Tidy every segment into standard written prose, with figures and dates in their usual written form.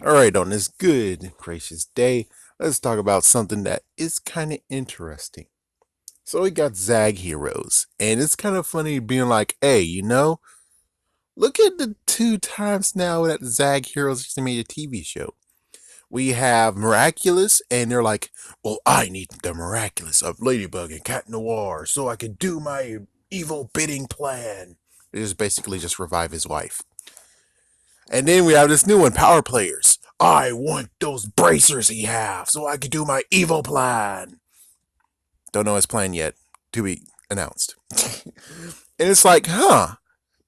All right, on this good, gracious day, let's talk about something that is kind of interesting. So we got Zag Heroes, and it's kind of funny being like, hey, look at the two times now that Zag Heroes actually made a TV show. We have Miraculous, and they're like, well, I need the Miraculous of Ladybug and Cat Noir so I can do my evil bidding plan. It is basically just revive his wife. And then we have this new one, Power Players. I want those bracers he have so I can do my evil plan. Don't know his plan yet. To be announced. And it's like,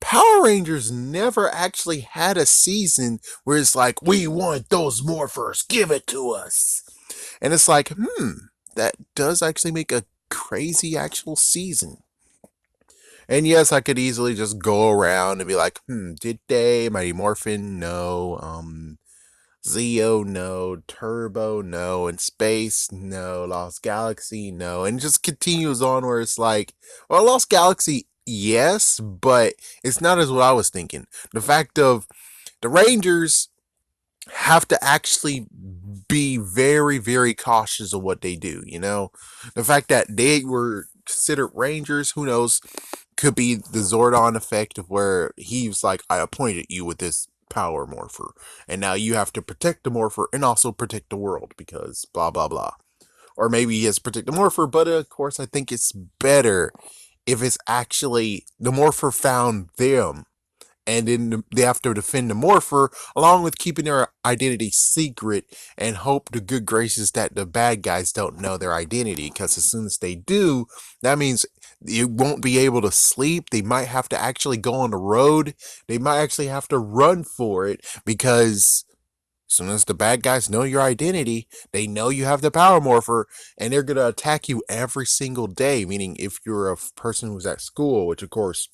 Power Rangers never actually had a season where it's like, we want those morphers, give it to us. And it's like, that does actually make a crazy actual season. And yes, I could easily just go around and be like, did they? Mighty Morphin? No. Zeo, no. Turbo, no. And Space, no. Lost Galaxy, no. And it just continues on where it's like, well, Lost Galaxy, yes, but it's not as what I was thinking. The fact of the Rangers have to actually be very, very cautious of what they do, The fact that they were considered Rangers, who knows, could be the Zordon effect of where he's like, I appointed you with this power morpher, and now you have to protect the morpher and also protect the world because blah blah blah. Or maybe he has to protect the morpher, but of course I think it's better if it's actually the morpher found them and then they have to defend the morpher along with keeping their identity secret and hope the good graces that the bad guys don't know their identity, because as soon as they do, that means you won't be able to sleep. They might have to actually go on the road. They might actually have to run for it, because as soon as the bad guys know your identity, they know you have the power morpher, and they're going to attack you every single day. Meaning, if you're a person who's at school, which of course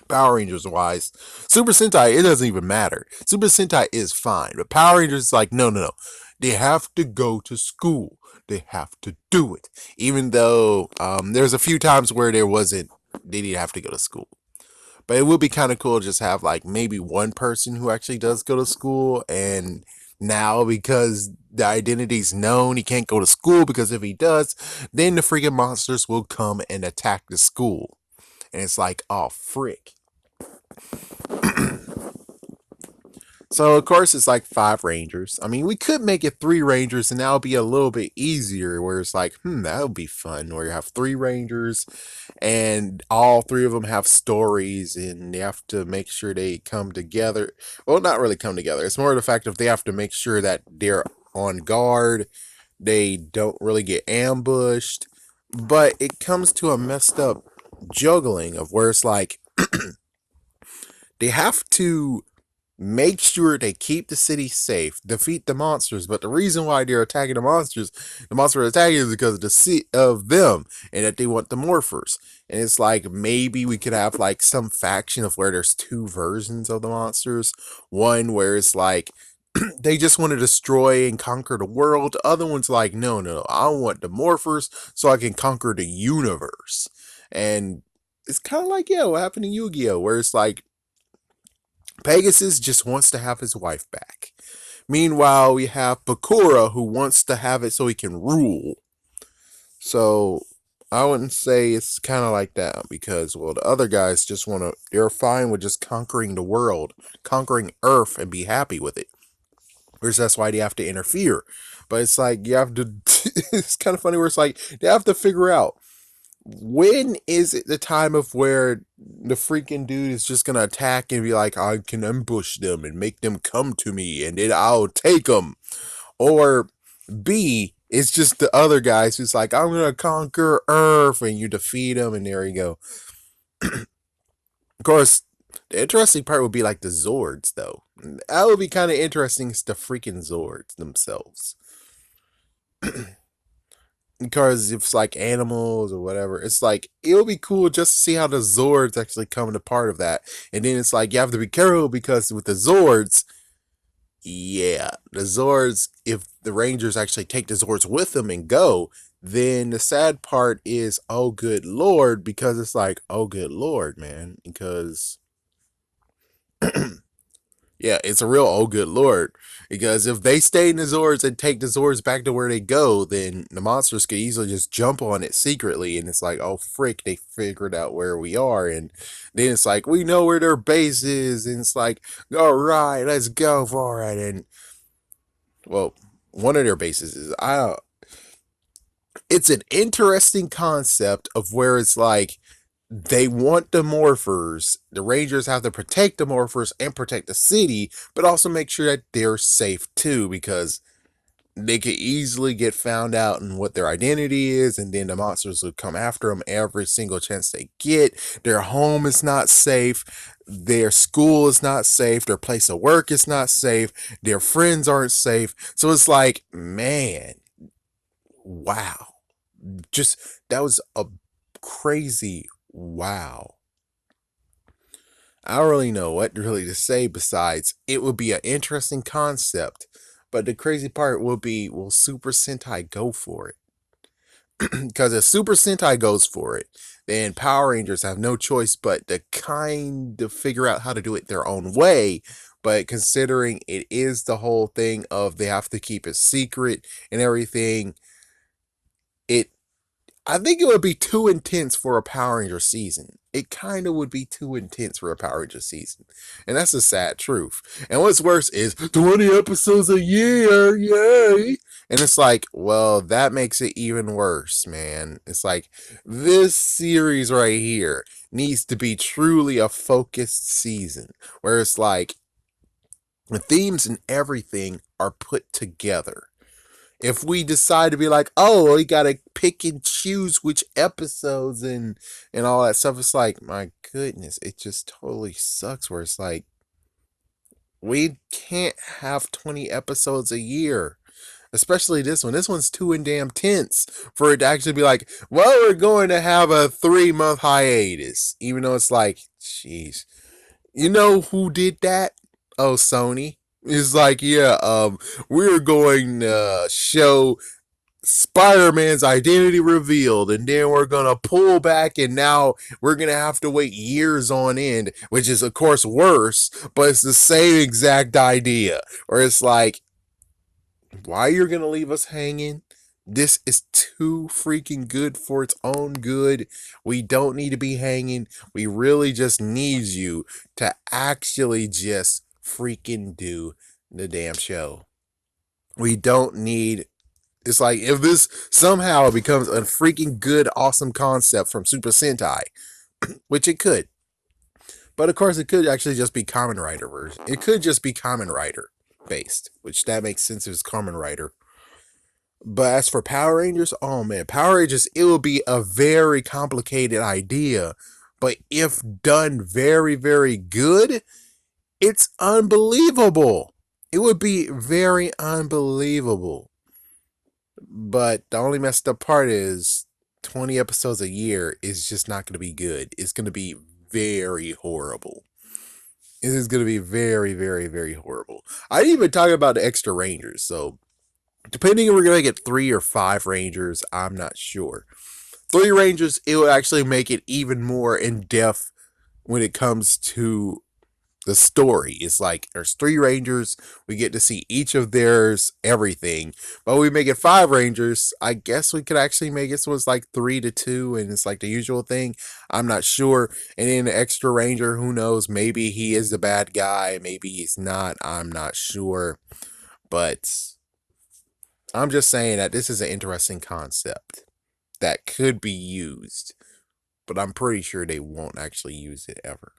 Power Rangers wise, Super Sentai, it doesn't even matter. Super Sentai is fine, but Power Rangers is like, no, no, no. They have to go to school. They have to do it. Even though there's a few times where they didn't have to go to school. But it would be kind of cool to just have like maybe one person who actually does go to school, and now because the identity's known, he can't go to school, because if he does, then the freaking monsters will come and attack the school. And it's like, oh, frick. So of course it's like 5 Rangers. I mean, we could make it 3 Rangers, and that would be a little bit easier. Where it's like, that would be fun. Where you have 3 Rangers, and all three of them have stories, and they have to make sure they come together. Well, not really come together. It's more the fact of they have to make sure that they're on guard. They don't really get ambushed, but it comes to a messed up juggling of where it's like they have to make sure they keep the city safe, defeat the monsters. But the reason why they're attacking the monster attacking is because of of them, and that they want the morphers. And it's like maybe we could have like some faction of where there's 2 versions of the monsters. One where it's like they just want to destroy and conquer the world. The other one's like, no, no, I want the morphers so I can conquer the universe. And it's kind of like, yeah, what happened in Yu-Gi-Oh, where it's like Pegasus just wants to have his wife back. Meanwhile, we have Bakura who wants to have it so he can rule. So I wouldn't say it's kind of like that, because, well, the other guys just want to, they're fine with just conquering the world, conquering Earth, and be happy with it. Whereas that's why they have to interfere. But it's like, you have to, it's kind of funny where it's like, they have to figure out, when is it the time of where the freaking dude is just gonna attack and be like, I can ambush them and make them come to me and then I'll take them? Or B, it's just the other guys who's like, I'm gonna conquer Earth, and you defeat them, and there you go. Of course, the interesting part would be like the Zords, though. That would be kind of interesting. It's the freaking Zords themselves. Because if it's like animals or whatever, it's like it'll be cool just to see how the Zords actually come into part of that. And then it's like you have to be careful, because with the Zords, yeah, the Zords, if the Rangers actually take the Zords with them and go, then the sad part is, oh good lord, because it's like, oh good lord, man, because Yeah, it's a real oh good lord. Because if they stay in the Zords and take the Zords back to where they go, then the monsters could easily just jump on it secretly, and it's like, oh frick, they figured out where we are, and then it's like we know where their base is, and it's like, all right, let's go for it. And well, one of their bases is it's an interesting concept of where it's like they want the morphers. The Rangers have to protect the morphers and protect the city, but also make sure that they're safe too, because they could easily get found out and what their identity is, and then the monsters would come after them every single chance they get. Their home is not safe. Their school is not safe. Their place of work is not safe. Their friends aren't safe. So it's like, man, wow. Just that was a crazy wow. I don't really know what really to say besides it would be an interesting concept, but the crazy part will be, will Super Sentai go for it? Because if Super Sentai goes for it, then Power Rangers have no choice but to kind of figure out how to do it their own way. But considering it is the whole thing of they have to keep it secret and everything, it I think it would be too intense for a Power Ranger season. It kind of would be too intense for a Power Ranger season. And that's the sad truth. And what's worse is 20 episodes a year, yay! And it's like, well, that makes it even worse, man. It's like, this series right here needs to be truly a focused season. Where it's like, the themes and everything are put together. If we decide to be like, oh, we gotta pick and choose which episodes and all that stuff, it's like, my goodness, it just totally sucks. Where it's like, we can't have 20 episodes a year, especially this one. This one's too damn tense for it to actually be like, well, we're going to have a 3 month hiatus, even though it's like, jeez, you know who did that? Oh, Sony. It's like, yeah, we're going to show Spider-Man's identity revealed, and then we're gonna pull back, and now we're gonna have to wait years on end, which is of course worse, but it's the same exact idea. Or it's like, why you're gonna leave us hanging? This is too freaking good for its own good. We don't need to be hanging. We really just need you to actually just freaking do the damn show. We don't need, it's like, if this somehow becomes a freaking good, awesome concept from Super Sentai, which it could, but of course it could actually just be Kamen Rider version. It could just be Kamen Rider based, which that makes sense if it's Kamen Rider. But as for Power Rangers, oh man, Power Rangers, it will be a very complicated idea, but if done very, very good, it's unbelievable. It would be very unbelievable. But the only messed up part is 20 episodes a year is just not going to be good. It's going to be very horrible. It is going to be very, very, very horrible. I didn't even talk about the extra Rangers. So, depending if we're going to get 3 or 5 Rangers, I'm not sure. 3 Rangers, it will actually make it even more in depth when it comes to the story. Is like, there's 3 Rangers, we get to see each of theirs everything, but we make it 5 Rangers. I guess we could actually make it so it's like 3-2 and it's like the usual thing. I'm not sure. And then the extra Ranger, who knows, maybe he is the bad guy, maybe he's not, I'm not sure. But I'm just saying that this is an interesting concept that could be used, but I'm pretty sure they won't actually use it ever.